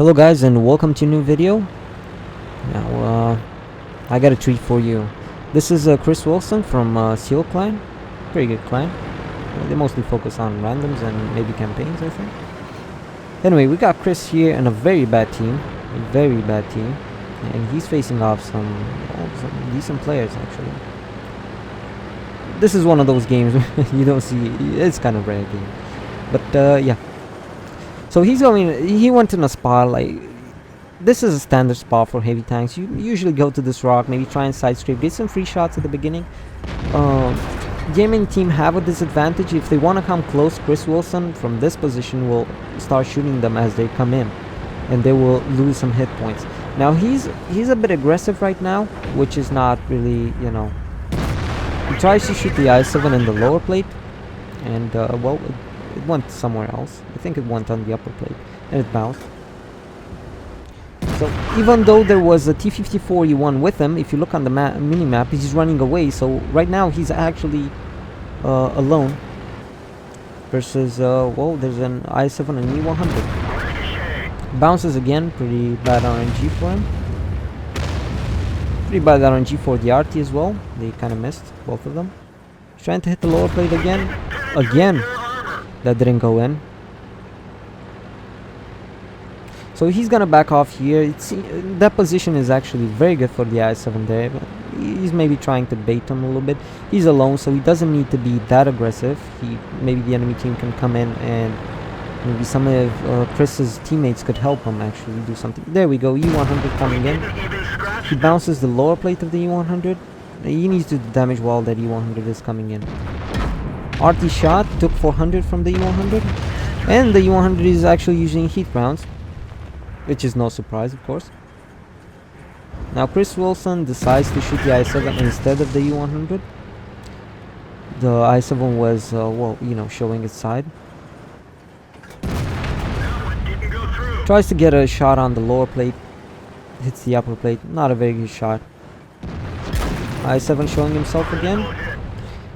Hello guys, and welcome to a new video. Now I got a treat for you. This is Chris Wilson from Seal Clan. Pretty good clan. They mostly focus on randoms and maybe campaigns, I think. Anyway, we got Chris here in a very bad team. And he's facing off some decent players actually. This is one of those games you don't see. It's kind of rare game. But yeah. So he went in a spot like this is a standard spot for heavy tanks. You usually go to this rock, maybe try and side scrape, get some free shots at the beginning. Gaming team have a disadvantage. If they want to come close, Chris Wilson from this position will start shooting them as they come in, and they will lose some hit points. Now he's a bit aggressive right now, which is not really, you know. He tries to shoot the I-7 in the lower plate, and well, it went somewhere else. I think it went on the upper plate and it bounced. So even though there was a T-54E1 with him, if you look on the mini-map, he's running away. So right now he's actually alone versus, well, there's an I-7 and E100. Bounces again, pretty bad RNG for him. Pretty bad RNG for the RT as well. They kind of missed, both of them. He's trying to hit the lower plate again. That didn't go in. So he's gonna back off here. That position is actually very good for the I-7 there, but he's maybe trying to bait him a little bit. He's alone, so he doesn't need to be that aggressive. Maybe the enemy team can come in and maybe some of Chris's teammates could help him actually do something. There we go, E100 coming in. He bounces the lower plate of the E100. He needs to damage while that E100 is coming in. RT shot took 400 from the E100, and the E100 is actually using heat rounds, which is no surprise, of course. Now Chris Wilson decides to shoot the I-7 instead of the E100. The I-7 was, well, you know, showing its side. Tries to get a shot on the lower plate, hits the upper plate, not a very good shot. I-7 showing himself again.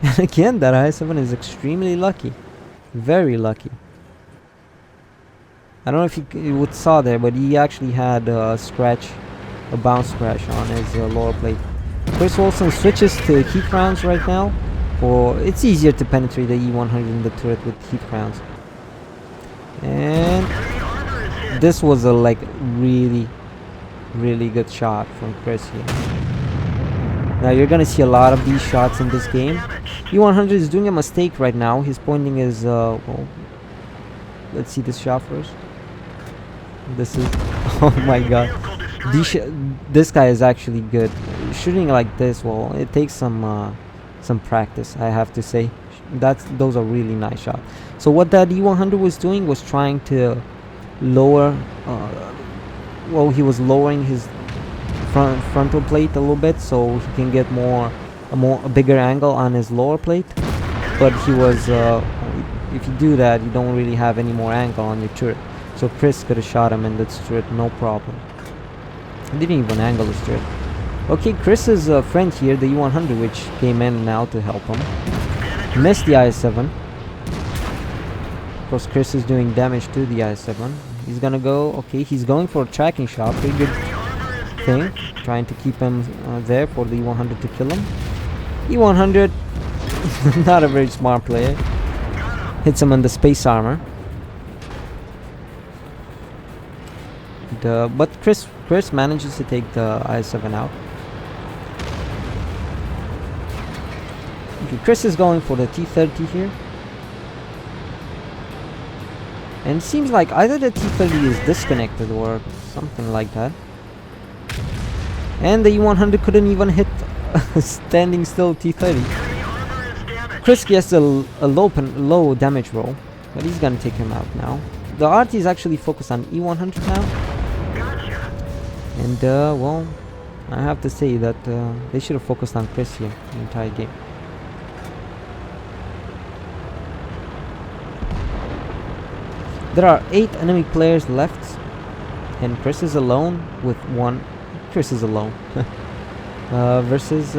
And again, that I-7 is extremely lucky. Very lucky. I don't know if you saw there, but he actually had a bounce scratch on his lower plate. Chris Wilson switches to heat rounds right now. It's easier to penetrate the E100 in the turret with heat rounds. And this was a really good shot from Chris here. Now you're gonna see a lot of these shots in this game. E100 is doing a mistake right now. His pointing is well, let's see this shot first. This is oh my god. This guy is actually good. Shooting like this, well, it takes some practice, I have to say. Those are really nice shots. So what that E100 was doing was trying to lower well, he was lowering his frontal plate a little bit so he can get a bigger angle on his lower plate, but he was if you do that, you don't really have any more angle on your turret. So Chris could have shot him in this turret no problem. He didn't even angle his turret. Okay, Chris's friend here, the E100, which came in now to help him, missed the I-7. Of course, Chris is doing damage to the I-7. He's gonna go, okay, he's going for a tracking shot. Pretty good thing, trying to keep him there for the E100 to kill him. E100, not a very smart player. Hits him on the space armor. But Chris manages to take the I-7 out. Okay, Chris is going for the T-30 here. And it seems like either the T-30 is disconnected or something like that. And the E100 couldn't even hit standing still T-30. Chris gets a low damage roll, but he's gonna take him out now. The RT is actually focused on E100 now. And well, I have to say that they should have focused on Chris here the entire game. There are 8 enemy players left, and Chris is alone with one. Chris is alone versus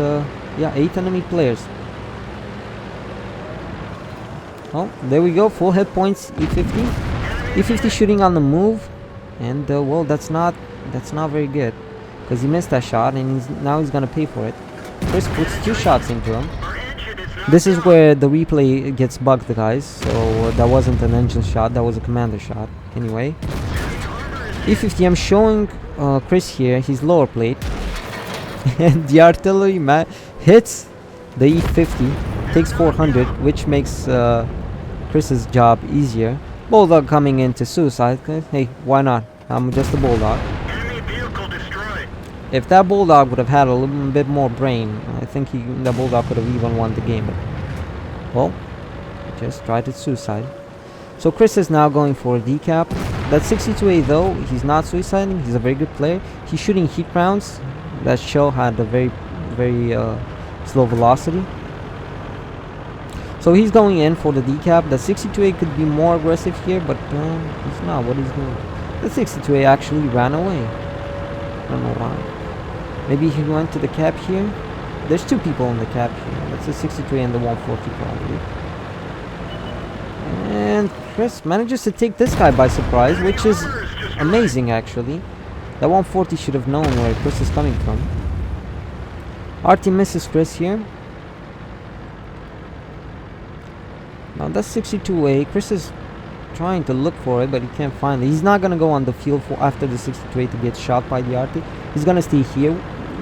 yeah, 8 enemy players. Oh, there we go, full hit points. E50 shooting on the move. And well, that's not very good, because he missed that shot, and now he's gonna pay for it. Chris puts 2 shots into him. This is where the replay gets bugged, guys. So that wasn't an engine shot, that was a commander shot. Anyway, E50, I'm showing Chris here his lower plate, and the artillery hits the E50, takes 400, which makes Chris's job easier. Bulldog coming into suicide. Hey, why not? I'm just a bulldog. If that bulldog would have had a little bit more brain, I think the bulldog could have even won the game. Well, just tried to suicide. So Chris is now going for a decap. That 62A though, he's not suiciding. He's a very good player. He's shooting heat rounds. That shell had a very slow velocity. So he's going in for the decap. The 62A could be more aggressive here, but he's not. What he's doing? The 62A actually ran away. I don't know why. Maybe he went to the cap here. There's 2 people in the cap here. That's the 63 and the 140 probably. And Chris manages to take this guy by surprise, which is amazing actually. That 140 should have known where Chris is coming from. RT misses Chris here. Now that's 62A. Chris is trying to look for it, but he can't find it. He's not gonna go on the field for after the 62A to get shot by the RT. He's gonna stay here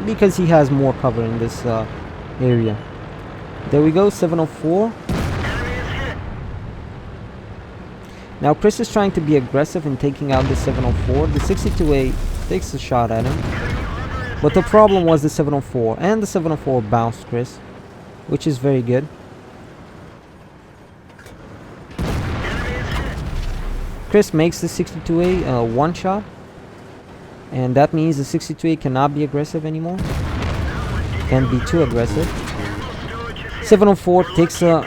because he has more cover in this area. There we go, 704. Now Chris is trying to be aggressive in taking out the 704. The 62A takes a shot at him, but the problem was the 704, and the 704 bounced Chris, which is very good. Chris makes the 62A one shot, and that means the 62A cannot be aggressive anymore. Can't be too aggressive. 704 takes a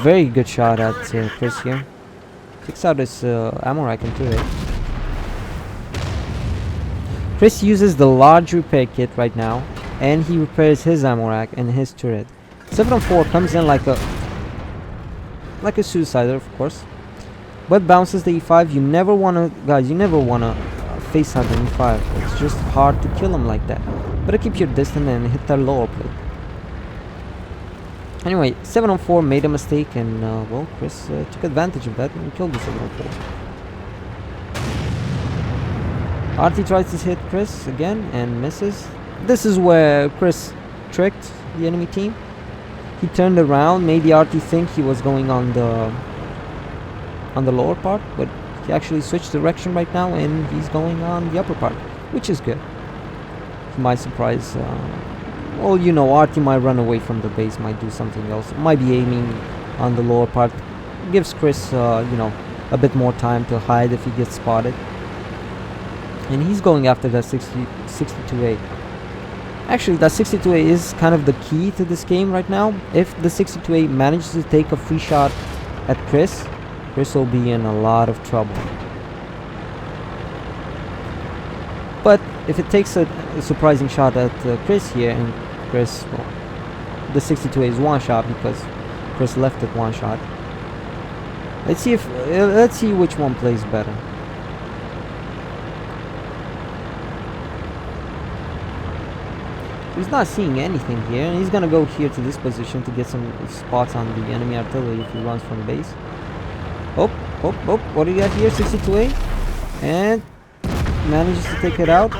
very good shot at Chris here. Takes out his ammo rack into it. Chris uses the large repair kit right now, and he repairs his ammo rack and his turret. 704 comes in like a suicider, of course, but bounces the E5. You never wanna, guys, you never wanna face hunt an E5. It's just hard to kill him like that. Better keep your distance and hit that lower plate. Anyway, 704 made a mistake, and well, Chris took advantage of that and killed the 704. RT tries to hit Chris again and misses. This is where Chris tricked the enemy team. He turned around, made the RT think he was going on the lower part, but he actually switched direction right now, and he's going on the upper part, which is good. He might surprise. Well, you know, RT might run away from the base, might do something else, might be aiming on the lower part. Gives Chris, you know, a bit more time to hide if he gets spotted. And he's going after that 62A. Actually, that 62A is kind of the key to this game right now. If the 62A manages to take a free shot at Chris, Chris will be in a lot of trouble. But if it takes a surprising shot at Chris here, and Chris, well, the 62A is one shot because Chris left it one shot. Let's see which one plays better. He's not seeing anything here, and he's gonna go here to this position to get some spots on the enemy artillery if he runs from base. Oh, what do you got here? 62A, and manages to take it out.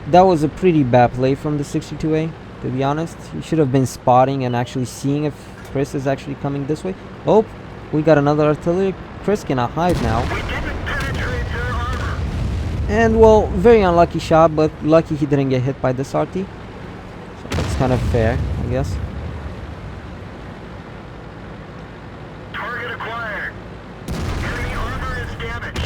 That was a pretty bad play from the 62A, to be honest. He should have been spotting and actually seeing if Chris is actually coming this way. Oh, we got another artillery. Chris cannot hide now. And well, very unlucky shot, but lucky he didn't get hit by this RT. So that's kind of fair, I guess.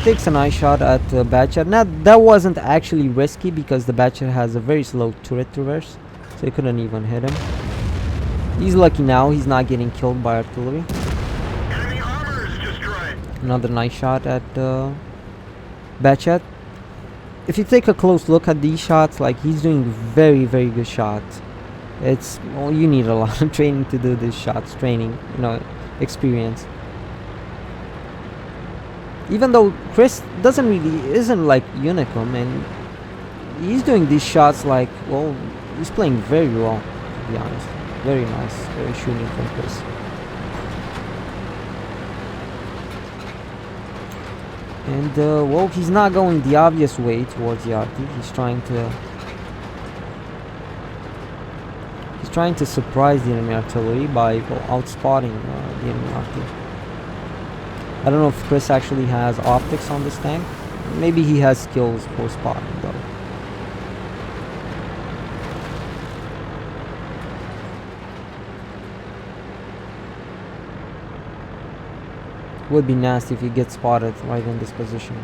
Takes a nice shot at Batchat. Now that wasn't actually risky because the Batchat has a very slow turret traverse, so he couldn't even hit him. He's lucky now he's not getting killed by artillery. Another nice shot at Batchat. If you take a close look at these shots, like, he's doing very good shots. It's, well, you need a lot of training to do these shots, you know, experience. Even though Chris isn't like Unicum, and he's doing these shots like, well, he's playing very well, to be honest. Very nice, very shooting from Chris. And well, he's not going the obvious way towards the RT. He's trying to surprise the enemy artillery by outspotting the enemy RT. I don't know if Chris actually has optics on this tank. Maybe he has skills for spotting though. Would be nasty if he gets spotted right in this position.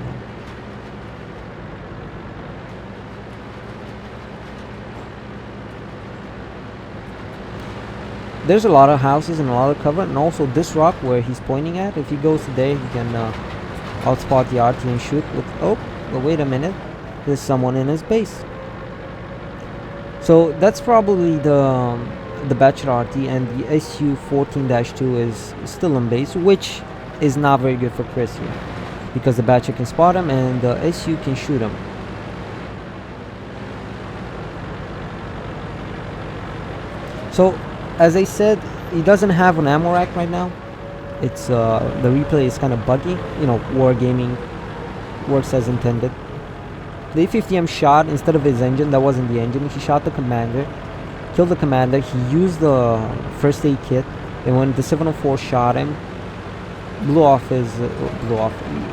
There's a lot of houses and a lot of cover, and also this rock where he's pointing at, if he goes there, he can outspot the RT and shoot with, oh, but wait a minute, there's someone in his base. So that's probably the Bachelor RT, and the SU-14-2 is still in base, which is not very good for Chris here, because the Bachelor can spot him and the SU can shoot him. So as I said, he doesn't have an ammo rack right now. It's the replay is kind of buggy. You know, wargaming works as intended. The A50M shot, instead of his engine, that wasn't the engine, he shot the commander, killed the commander. He used the first aid kit, and when the 704 shot him,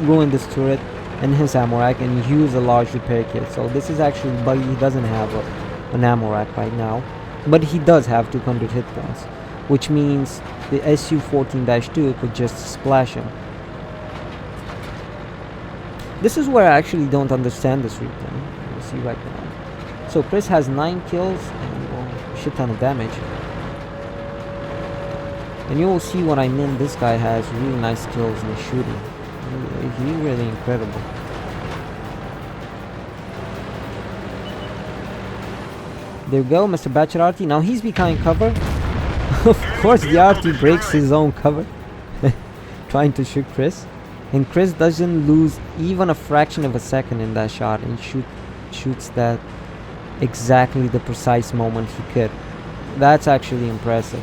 ruined his turret and his ammo rack, and he used a large repair kit. So this is actually buggy. He doesn't have an ammo rack right now, but he does have 200 hit points, which means the SU-14-2 could just splash him. This is where I actually don't understand this replay. You'll see right now. So Chris has 9 kills and a shit ton of damage. And you will see what I mean. This guy has really nice skills in shooting. He's really incredible. There we go, Mr. Bachelor RT. Now he's behind cover. Of course, the RT breaks his own cover, trying to shoot Chris. And Chris doesn't lose even a fraction of a second in that shot, and shoots that exactly the precise moment he could. That's actually impressive.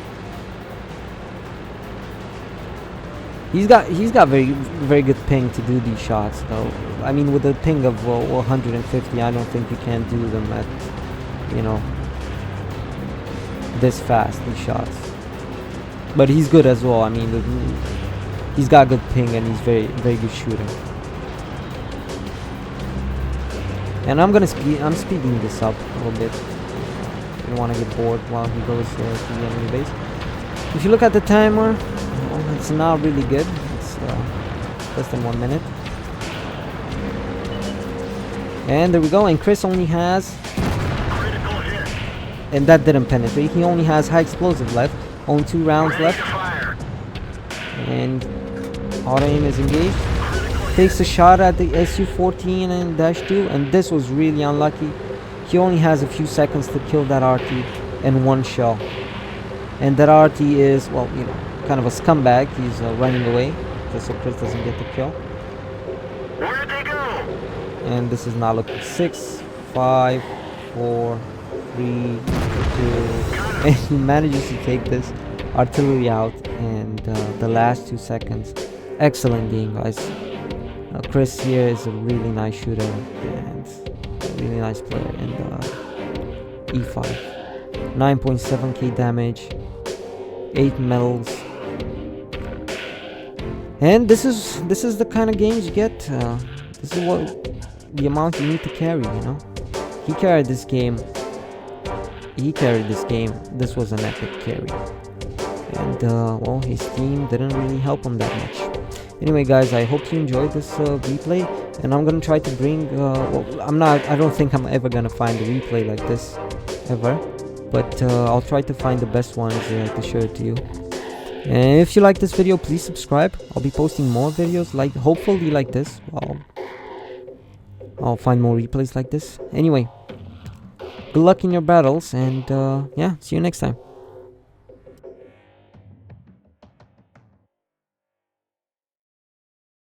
He's got very good ping to do these shots though. I mean, with a ping of 150, I don't think you can do them at, you know, this fast, these shots. But he's good as well. I mean, he's got good ping and he's very good shooting. And I'm speeding this up a little bit. I don't want to get bored while he goes to the enemy base. If you look at the timer, well, it's not really good. It's less than 1 minute. And there we go. And Chris only has, and that didn't penetrate. He only has high explosive left. Only 2 rounds left. And auto aim is engaged. Takes a shot at the SU-14-2, and this was really unlucky. He only has a few seconds to kill that RT and 1 shell. And that RT is, well, you know, kind of a scumbag. He's running away just so Chris doesn't get the kill. Where'd they go? And this is not looking. 6, 5, 4, 3, 2, and he manages to take this artillery out in the last 2 seconds. Excellent game, guys. Chris here is a really nice shooter and a really nice player in the E5. 9.7k damage, 8 medals, and this is the kind of games you get. This is what the amount you need to carry. You know, he carried this game. This was an epic carry, and well, his team didn't really help him that much. Anyway, guys, I hope you enjoyed this replay, and I'm gonna try to bring. Well, I don't think I'm ever gonna find a replay like this, ever. But I'll try to find the best ones to show it to you. And if you like this video, please subscribe. I'll be posting more videos like, hopefully like this. I'll find more replays like this. Anyway, good luck in your battles, and yeah, see you next time.